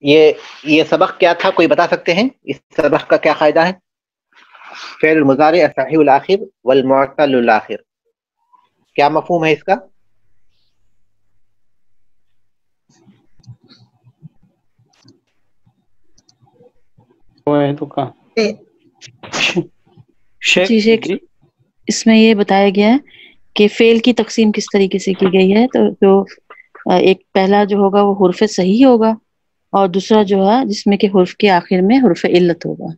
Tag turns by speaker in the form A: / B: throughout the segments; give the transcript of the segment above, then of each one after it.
A: یہ سبق کیا تھا؟ کوئی بتا سکتے ہیں اس سبق کا کیا قاعدہ ہے؟ فعل المضارع الصحیح الآخر والمعتل الآخر، کیا مفہوم ہے اس کا؟
B: جی شیخ، اس میں یہ بتایا گیا ہے کہ فعل کی تقسیم کس طریقے سے کی گئی ہے، تو جو ایک پہلا جو ہوگا وہ حرف صحیح ہوگا، اور دوسرا جو ہے جس میں کہ حرف کے آخر میں حرف علت ہوگا،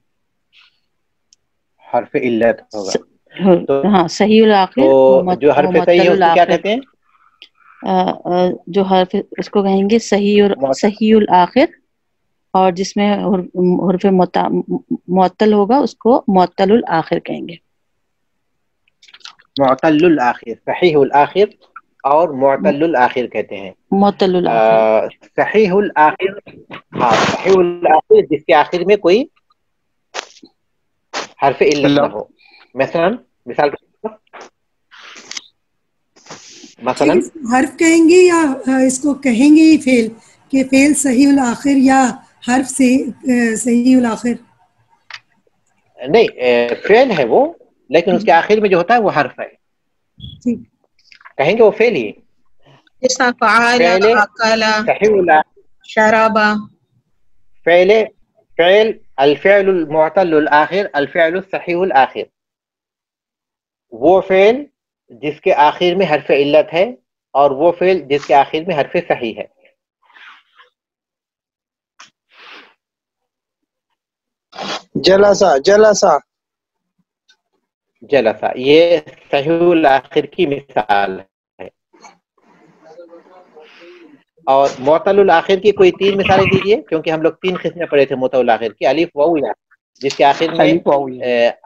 A: حرف علت ہوگا۔
B: ہاں صحیح الآخر
A: تو جو حرف صحیح ہے اس کو کیا کہتے ہیں؟
B: جو حرف اس کو کہیں گے صحیح الآخر، اور جس میں حرف معطل ہوگا اس کو معطل الآخر کہیں گے۔
A: معطل الآخر، صحیح الآخر اور معطل الآخر کہتے ہیں۔
B: معطل الآخر،
A: صحیح الآخر، ہاں صحیح الآخر جس کے آخر میں کوئی حرف علت نہ ہو۔ مثال مثلا
C: حرف کہیں گے یا اس کو کہیں گے ہی فعل، کہ فعل صحیح الآخر یا حرف سے صحیح الآخر؟
A: نہیں، فعل ہے وہ، لیکن اس کے آخر میں جو ہوتا ہے وہ حرف ہے، کہیں گے وہ فعل ہی،
D: جیسا فعال، اکل، شرب۔
A: فعل الفعل المعطل الآخر الفعل الصحیح الآخر، وہ فعل جس کے آخر میں حرف علت ہے، اور وہ فعل جس کے آخر میں حرف صحیح ہے۔
E: جلسہ جلسہ
A: جلسہ، یہ صحیح الآخر کی مثال ہے۔ اور معطل الآخر کی کوئی 3 مثالیں دیجئے، کیونکہ ہم لوگ 3 قسمیں پڑھے تھے معطل الآخر کی، الف واو یا، جس کے آخر میں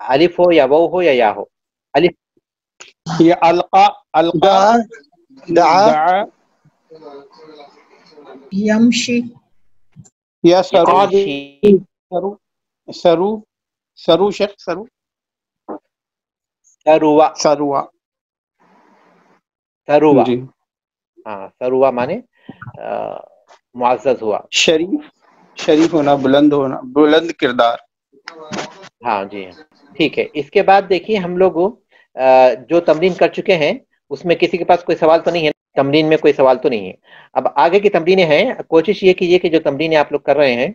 A: الف ہو یا واو ہو یا یا ہو۔ الف
F: یہ القا دعا
D: یمشی،
F: یا سرو شیخ سروا جی،
A: ہاں سروا مانے معزز ہوا،
F: شریف ہونا، بلند کردار۔
A: ہاں جی ٹھیک ہے۔ اس کے بعد دیکھیے ہم لوگ جو تمرین کر چکے ہیں اس میں کسی کے پاس کوئی سوال تو نہیں ہے؟ تمرین میں کوئی سوال تو نہیں ہے؟ اب آگے کی تمرینیں ہیں، کوشش یہ کیجیے کہ جو تمرینیں آپ لوگ کر رہے ہیں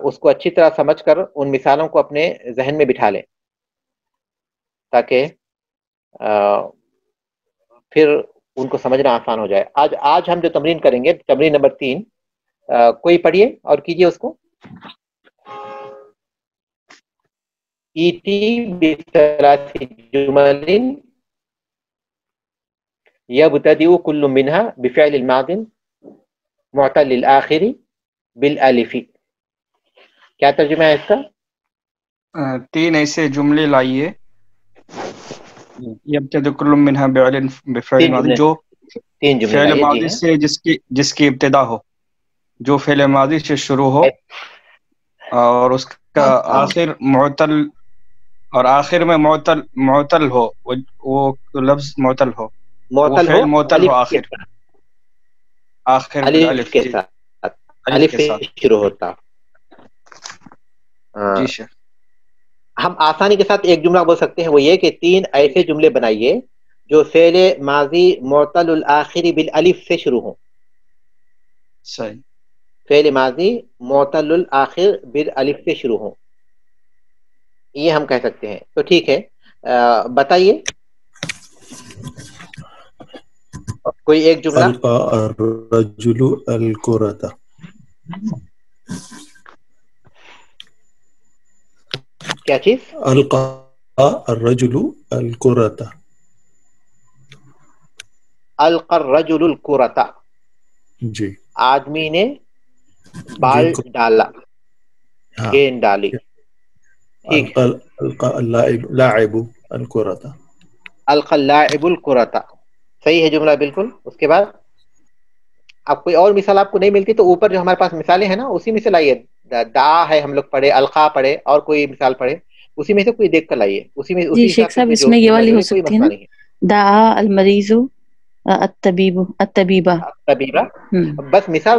A: اس کو اچھی طرح سمجھ کر ان مثالوں کو اپنے ذہن میں بٹھا لیں، تاکہ پھر ان کو سمجھنا آسان ہو جائے۔ آج ہم جو تمرین کریں گے، تمرین نمبر 3، کوئی پڑھیے اور کیجیے اس کو۔ ایتی بثلاث جمل یبتدئ کل منها بفعل الماض معتل الآخر بالالف۔ کیا ترجمہ ہے اس کا؟
F: 3 ایسے جملے لائیے، یبتدئ کل منها بفعل الماضی، جو فعل ماضی سے جس کی ابتدا ہو، جو فعل ماضی سے شروع ہو اور اس کا آخر معطل، اور آخر میں معطل ہو، وہ لفظ معطل ہو، وہ فعل معطل ہو آخر
A: الف کے ساتھ، الف سے شروع ہوتا۔
F: جی شیخ،
A: ہم آسانی کے ساتھ ایک جملہ بول سکتے ہیں، وہ یہ کہ 3 ایسے جملے بنائیے جو فعل ماضی معطل الآخر بالالف سے شروع ہوں۔
F: صحیح،
A: فعل ماضی معطل الآخر بالالف سے شروع ہوں، یہ ہم کہہ سکتے ہیں۔ تو ٹھیک ہے، بتائیے کوئی ایک جملہ۔
G: القى الرجل الكرة،
A: کیا چیز؟
G: القى الرجل الكرة،
A: القى الرجل الكرة،
G: جی
A: آدمی نے بال ڈالا، گیند ڈالی۔ ٹھیک،
G: القى اللاعب الكرة،
A: القى اللاعب الكرة، صحیح ہے جملہ بالکل۔ اس کے بعد اب کوئی اور مثال آپ کو نہیں ملتی تو اوپر جو ہمارے پاس مثالیں ہیں نا اسی میں سے لائیے۔ دعا ہے ہم لوگ پڑھے، القا پڑھے، اور کوئی مثال پڑھے، اسی میں سے کوئی دیکھ کر لائیے، اسی میں
B: جی شیخ صاحب اس میں یہ والی ہو سکتی ہے نا، دعا المریض الطبیبہ،
A: طبیبہ، بس مثال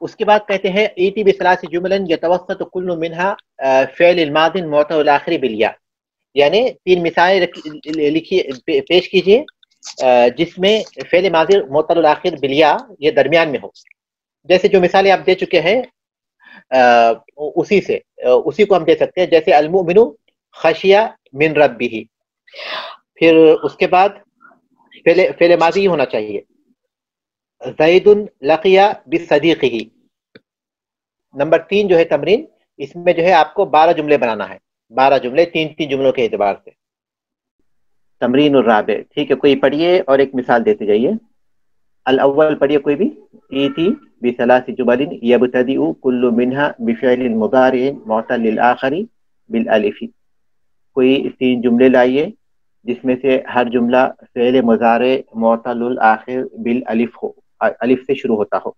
A: اس کے بعد کہتے ہیں ایتی بثلاث جمل یتوسط کل منها فعل الماض معتل الاخر بالیا، یعنی 3 مثالیں لکھیے پیش کیجیے جس میں فعل ماضی معتل الاخر بالیا یہ درمیان میں ہو. جیسے جو مثالیں آپ دے چکے ہیں اسی کو ہم دے سکتے ہیں، جیسے المؤمن خشیہ من ربہ، پھر اس کے بعد فعل ماضی ہونا چاہیے زید لقیہ بصدیقہ. نمبر 3 جو ہے تمرین، اس میں جو ہے آپ کو 12 جملے بنانا ہے، 12 جملے 3 جملوں کے اعتبار سے. تمرین الرابع، ٹھیک ہے، کوئی پڑھیے اور ایک مثال دیتے جائیے. الاول پڑھیے کوئی بھی. ایتی بثلاث جمل یبتدئ کل منها بفعل مضارع معتل للآخر بالالف. کوئی 3 جملے لائیے جس میں سے ہر جملہ فعل مضارع معتل الآخر بالالف ہو، الف سے شروع ہوتا ہو.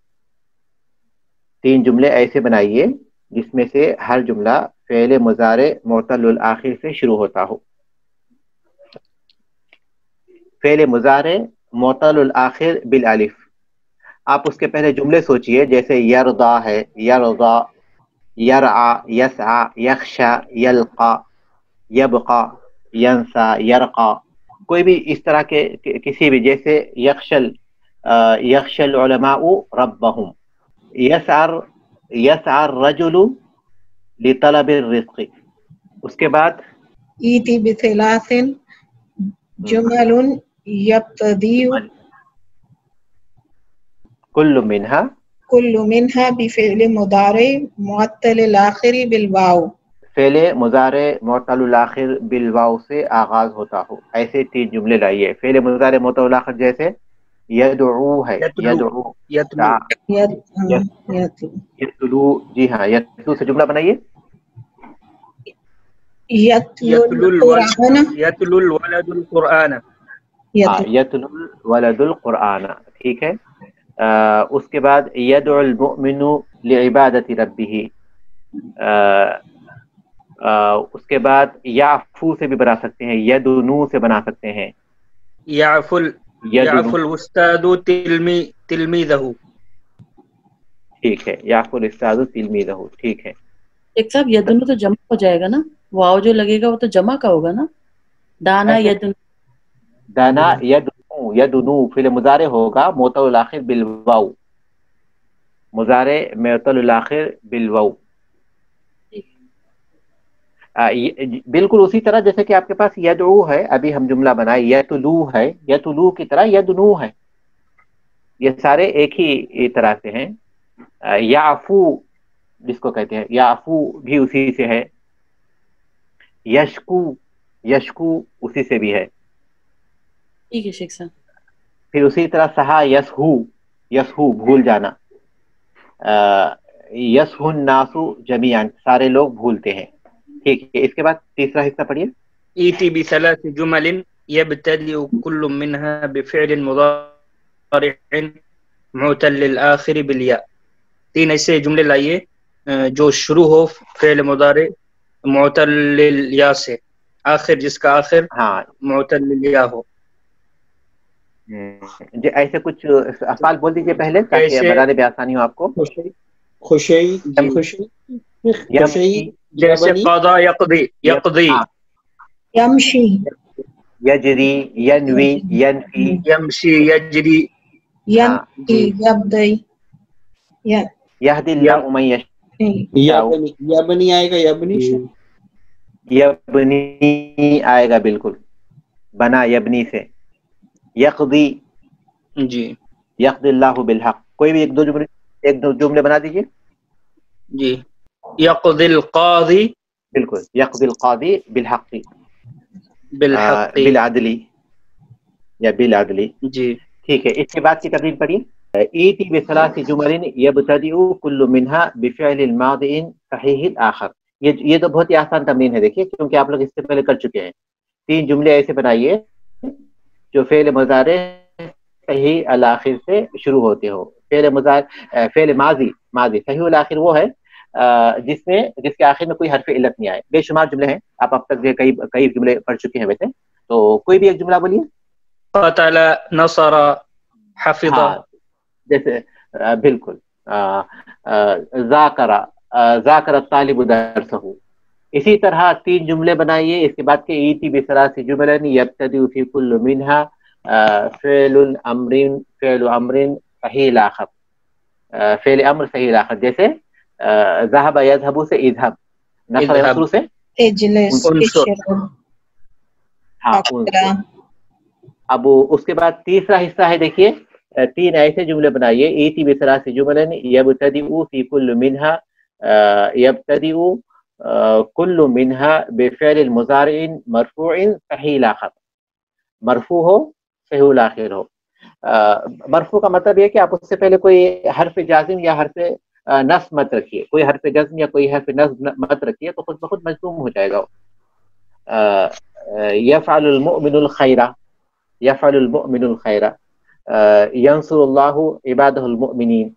A: 3 جملے ایسے بنائیے جس میں سے ہر جملہ فعل مضارع معتل الآخر سے شروع ہوتا ہو. فعل مضارع معتل الآخر بالالف، آپ اس کے پہلے جملے سوچئے، جیسے یرضا ہے، یرضا، یرعا، یسعا، یخشا، یلقا، یبقا، ینسا، یرقا. کوئی بھی اس طرح کے کسی بھی، جیسے یخشل العلماء ربهم، یسعى الرجل لطلب الرزق. اس کے بعد
D: ایتی بثلاث جمل یبتدئ
A: کل منها
D: بفعل مضارع معتل الاخر بالواو.
A: فعل مضارع معتل الاخر بالواو سے آغاز ہوتا ہو. ایسے 3 جملے لائیے. فعل مضارع معتل الاخر جیسے یدعو ہے، یدعو، یتلو، جی ہاں، یتلو سے جملہ بنائیے.
D: یتلو
F: الولد القرآن.
A: یتلو الولد القرآن، ٹھیک ہے. اس کے بعد یدعو المؤمن لعبادت ربہ. اس کے بعد یعفو سے بھی بنا سکتے ہیں، یدنو سے بنا سکتے ہیں.
F: یعفو الاستاذ تلمیذہ.
A: ٹھیک ہے، یعفو الاستاذ تلمیذہ، ٹھیک ہے.
B: ایک صاحب یدنو تو جمع ہو جائے گا نا، واو جو لگے گا وہ تو جمع کا ہوگا نا. دانا یدنو،
A: دانا یدنو، یدنو فعل مضارع ہوگا معتل الاخر بالواو، مضارع معتل الاخر بالواو. بالکل اسی طرح جیسے کہ آپ کے پاس یدعو ہے، ابھی ہم جملہ بنائے، یتلو ہے، یتلو کی طرح یدنو ہے، یہ سارے ایک ہی طرح سے ہیں. یعفو جس کو کہتے ہیں، یعفو بھی اسی سے ہے. یشکو، یشکو اسی سے بھی ہے.
B: ٹھیک ہے شیخ صاحب.
A: پھر اسی طرح سہا یسہو، یسہو بھول جانا. یسہو الناس جمیعا، سارے لوگ بھولتے ہیں. ٹھیک ہے، اس کے بعد تیسرا حصہ پڑھیے.
F: ایتی بثلاث جمل یبتدئ کل منها بفعل مضارع معتل للآخر بالیا. 3 ایسے جملے لائیے جو شروع ہو فعل مضارع معتل للیا سے، آخر جس کا آخر معتل للیا ہو.
A: جی ایسے کچھ افعال بول دیجئے پہلے تاکہ بتانے میں آسانی ہو آپ کو.
H: خوشی،
F: جیسے قضا یقضی، یقضی،
D: یمشی،
A: یجری، ینوی، ینفی،
F: یمشی، یجری،
D: یبدی،
A: یہدی اللہ من یشاء.
H: یبنی آئے گا، یبنی
A: یبنی آئے گا، بالکل، بنا یبنی سے. یقضی،
F: جی،
A: یقضی اللہ بالحق. کوئی بھی ایک دو جملے بنا دیجئے.
F: جی، یقضی القاضی،
A: بالکل، یقضی القاضی بالحق،
F: بالحق،
A: بالعدلی یا بالعدلی.
F: جی
A: ٹھیک ہے، اس کے بعد کی تمرین پڑھیے. ایتی بثلاث جمل یبتدئ کل منها بفعل ماضی صحیح آخر. یہ تو بہت ہی آسان تمرین ہے، دیکھیے، کیونکہ آپ لوگ اس سے پہلے کر چکے ہیں. 3 جملے ایسے بنائیے جو فعل مضارع صحیح الاخر سے شروع ہوتے ہو. فعل ماضی صحیح الاخر وہ ہے جس کے آخر میں کوئی حرف علت نہیں آئے. بے شمار جملے ہیں، آپ اب تک کئی جملے پڑھ چکے ہیں ویسے. تو کوئی بھی ایک جملہ بولیے.
F: قتل، نصر، حفظ.
A: جیسے بالکل ذاکر الطالب درسہ. اسی طرح 3 جملے بنائیے اس کے بعد کہ ایتی بثلاث جمل یبتدئ فی کل منها فعل امر صحیح الاخر، فعل امر صحیح الاخر، جیسے ذهب یذهب سے اذهب، نصر ینصر سے
D: اجلس،
A: ہاں. اب اس کے بعد تیسرا حصہ ہے، دیکھیے 3 ایسے جملے بنائیے. ایتی بثلاث جمل یبتدئ فی کل منها یبتدئ کل منها بفعل المضارع مرفوع صحیح الاخر، مرفوع ہو صحیح الاخر ہو. مرفوع کا مطلب یہ ہے کہ آپ اس سے پہلے کوئی حرف جازم یا حرف نصب مت رکھیے، کوئی حرف جزم یا کوئی حرف نصب مت رکھیے تو خود بخود مجزوم ہو جائے گا. یفعل المؤمن الخیر، یفعل المؤمن الخیر، ینصر اللہ عبادہ المؤمنین،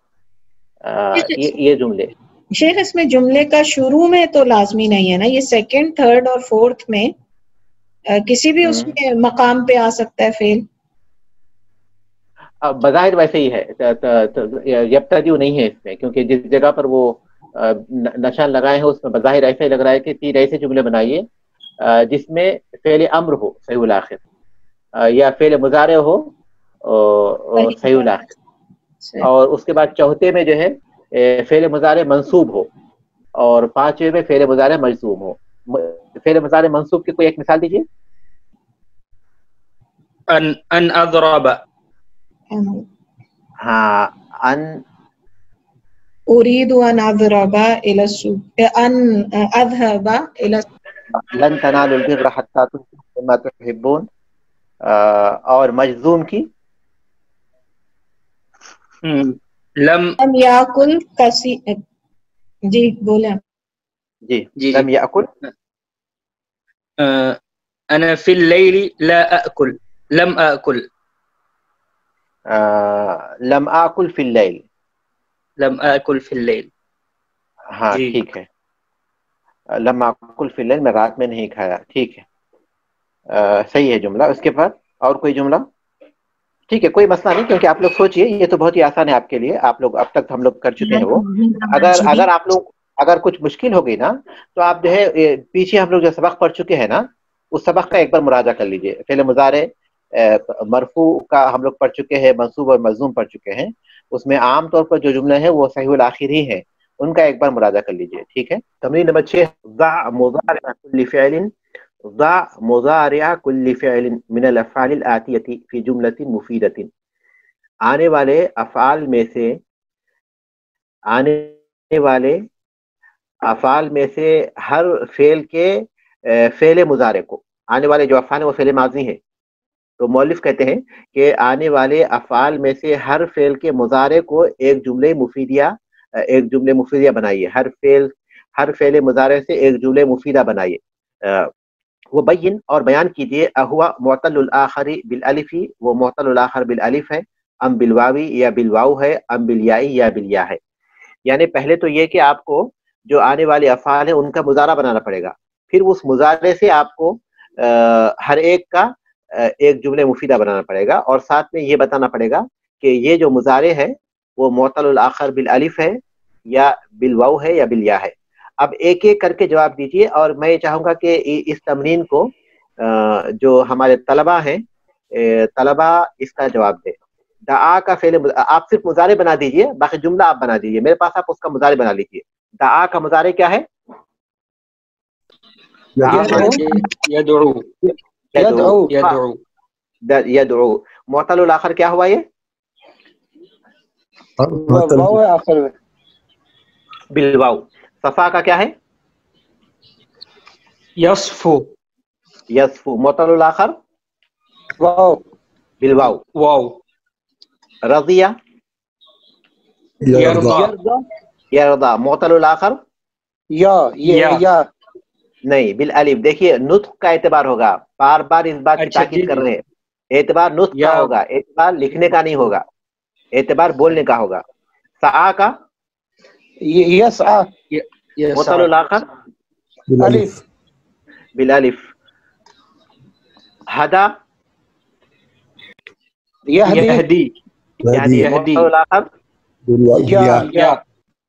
A: یہ جملے.
D: شیخ اس میں جملے کا شروع میں تو لازمی نہیں ہے نا، یہ سیکنڈ، تھرڈ اور فورتھ میں کسی بھی اس میں مقام پہ آ سکتا ہے فعل.
A: بظاہر ویسے ہی ہے، یبتدئ نہیں ہے اس میں، کیونکہ جس جگہ پر وہ نشان لگائے ہیں اس میں بظاہر ایسا ہی لگ رہا ہے کہ 3 ایسے جملے بنائیے جس میں فعل امر ہو صحیح الاخر، یا فعل مضارع ہو صحیح الاخر، اور اس کے بعد چوتھے میں جو ہے فعل مضارع منصوب ہو، اور 5ویں میں فعل مضارع مجزوم ہو. فعل مضارع منصوب کی کوئی ایک مثال دیجیے.
I: ان اضرب،
A: ہاں، ان
D: اريد ان اضرب الى السوق، ان اذهب الى
A: لن تنالوا البر حتى تنفقوا مما تحبون، اور مجزوم کی
I: لم
D: ياكل كثير. جی بولیں.
A: جی لم يأكل،
I: انا في الليل لا اكل، لم اكل،
A: لم آکل فی اللیل،
I: لم اكل في الليل.
A: ہاں ٹھیک ہے، لم آکل فی اللیل، میں رات میں نہیں کھایا. ٹھیک ہے، صحیح ہے جملہ. اس کے بعد اور کوئی جملہ؟ ٹھیک ہے، کوئی مسئلہ نہیں، کیونکہ آپ لوگ سوچئے یہ تو بہت ہی آسان ہے آپ کے لیے، آپ لوگ اب تک ہم لوگ کر چکے ہیں وہ. اگر آپ لوگ اگر کچھ مشکل ہو گئی نا تو آپ جو ہے پیچھے ہم لوگ جو سبق پڑھ چکے ہیں نا اس سبق کا ایک بار مراجعہ کر لیجئے. فعل مضارع مرفوع کا ہم لوگ پڑھ چکے ہیں، منصوب اور مجزوم پڑھ چکے ہیں. اس میں عام طور پر جو جملے ہیں وہ صحیح الاخر ہی ہیں، ان کا ایک بار مراجعہ کر لیجئے. ٹھیک ہے. تمرین نمبر 6، ضع مضارع كل فعل، ضع مضارع كل فعل من الافعال الآتیة في جملة مفیدة. آنے والے افعال میں سے ہر فعل کے فعل مضارع کو، آنے والے جو افعال ہیں وہ فعل ماضی ہیں، تو مؤلف کہتے ہیں کہ آنے والے افعال میں سے ہر فعل کے مضارع کو ایک جملہ مفیدہ بنائیے. ہر فعل مضارع سے ایک جملہ مفیدہ بنائیے. وہ بین اور بیان کیجیے، ہوا معتل الاخر بالالف، وہ معتل الاخر بالالف ہے، ام بالواوی یا بالواو ہے، ام بالیاء یا بالیا ہے. یعنی پہلے تو یہ کہ آپ کو جو آنے والے افعال ہیں ان کا مضارع بنانا پڑے گا، پھر اس مضارع سے آپ کو ہر ایک کا ایک جملہ مفیدہ بنانا پڑے گا، اور ساتھ میں یہ بتانا پڑے گا کہ یہ جو مضارع ہے وہ معتل الاخر بالالف ہے یا بالواو ہے یا بالیا ہے. اب ایک ایک کر کے جواب دیجیے، اور میں یہ چاہوں گا کہ اس تمرین کو جو ہمارے طلبہ ہیں طلبہ اس کا جواب دیں. دعا کا فعل آپ صرف مضارع بنا دیجیے، باقی جملہ آپ بنا دیجیے. میرے پاس آپ اس کا مضارع بنا لیجیے. دعا کا مضارع کیا ہے؟ یدعو. معتل الاخر کیا ہوا؟ یہ بالواو. صفا کا کیا ہے؟
I: یصفو.
A: معتل الاخر بالواو. رضیہ یرضا. معتل الاخر
H: یا
A: نہیں بالالف. دیکھیے نطق کا اعتبار ہوگا، بار بار اس بات کی تاکید کر رہے ہیں، اعتبار نطق کا ہوگا، اعتبار لکھنے کا نہیں ہوگا، اعتبار بولنے کا ہوگا. سعا کا معتل الاخر بالالف. ہدا
H: یہدی
A: معتل الاخر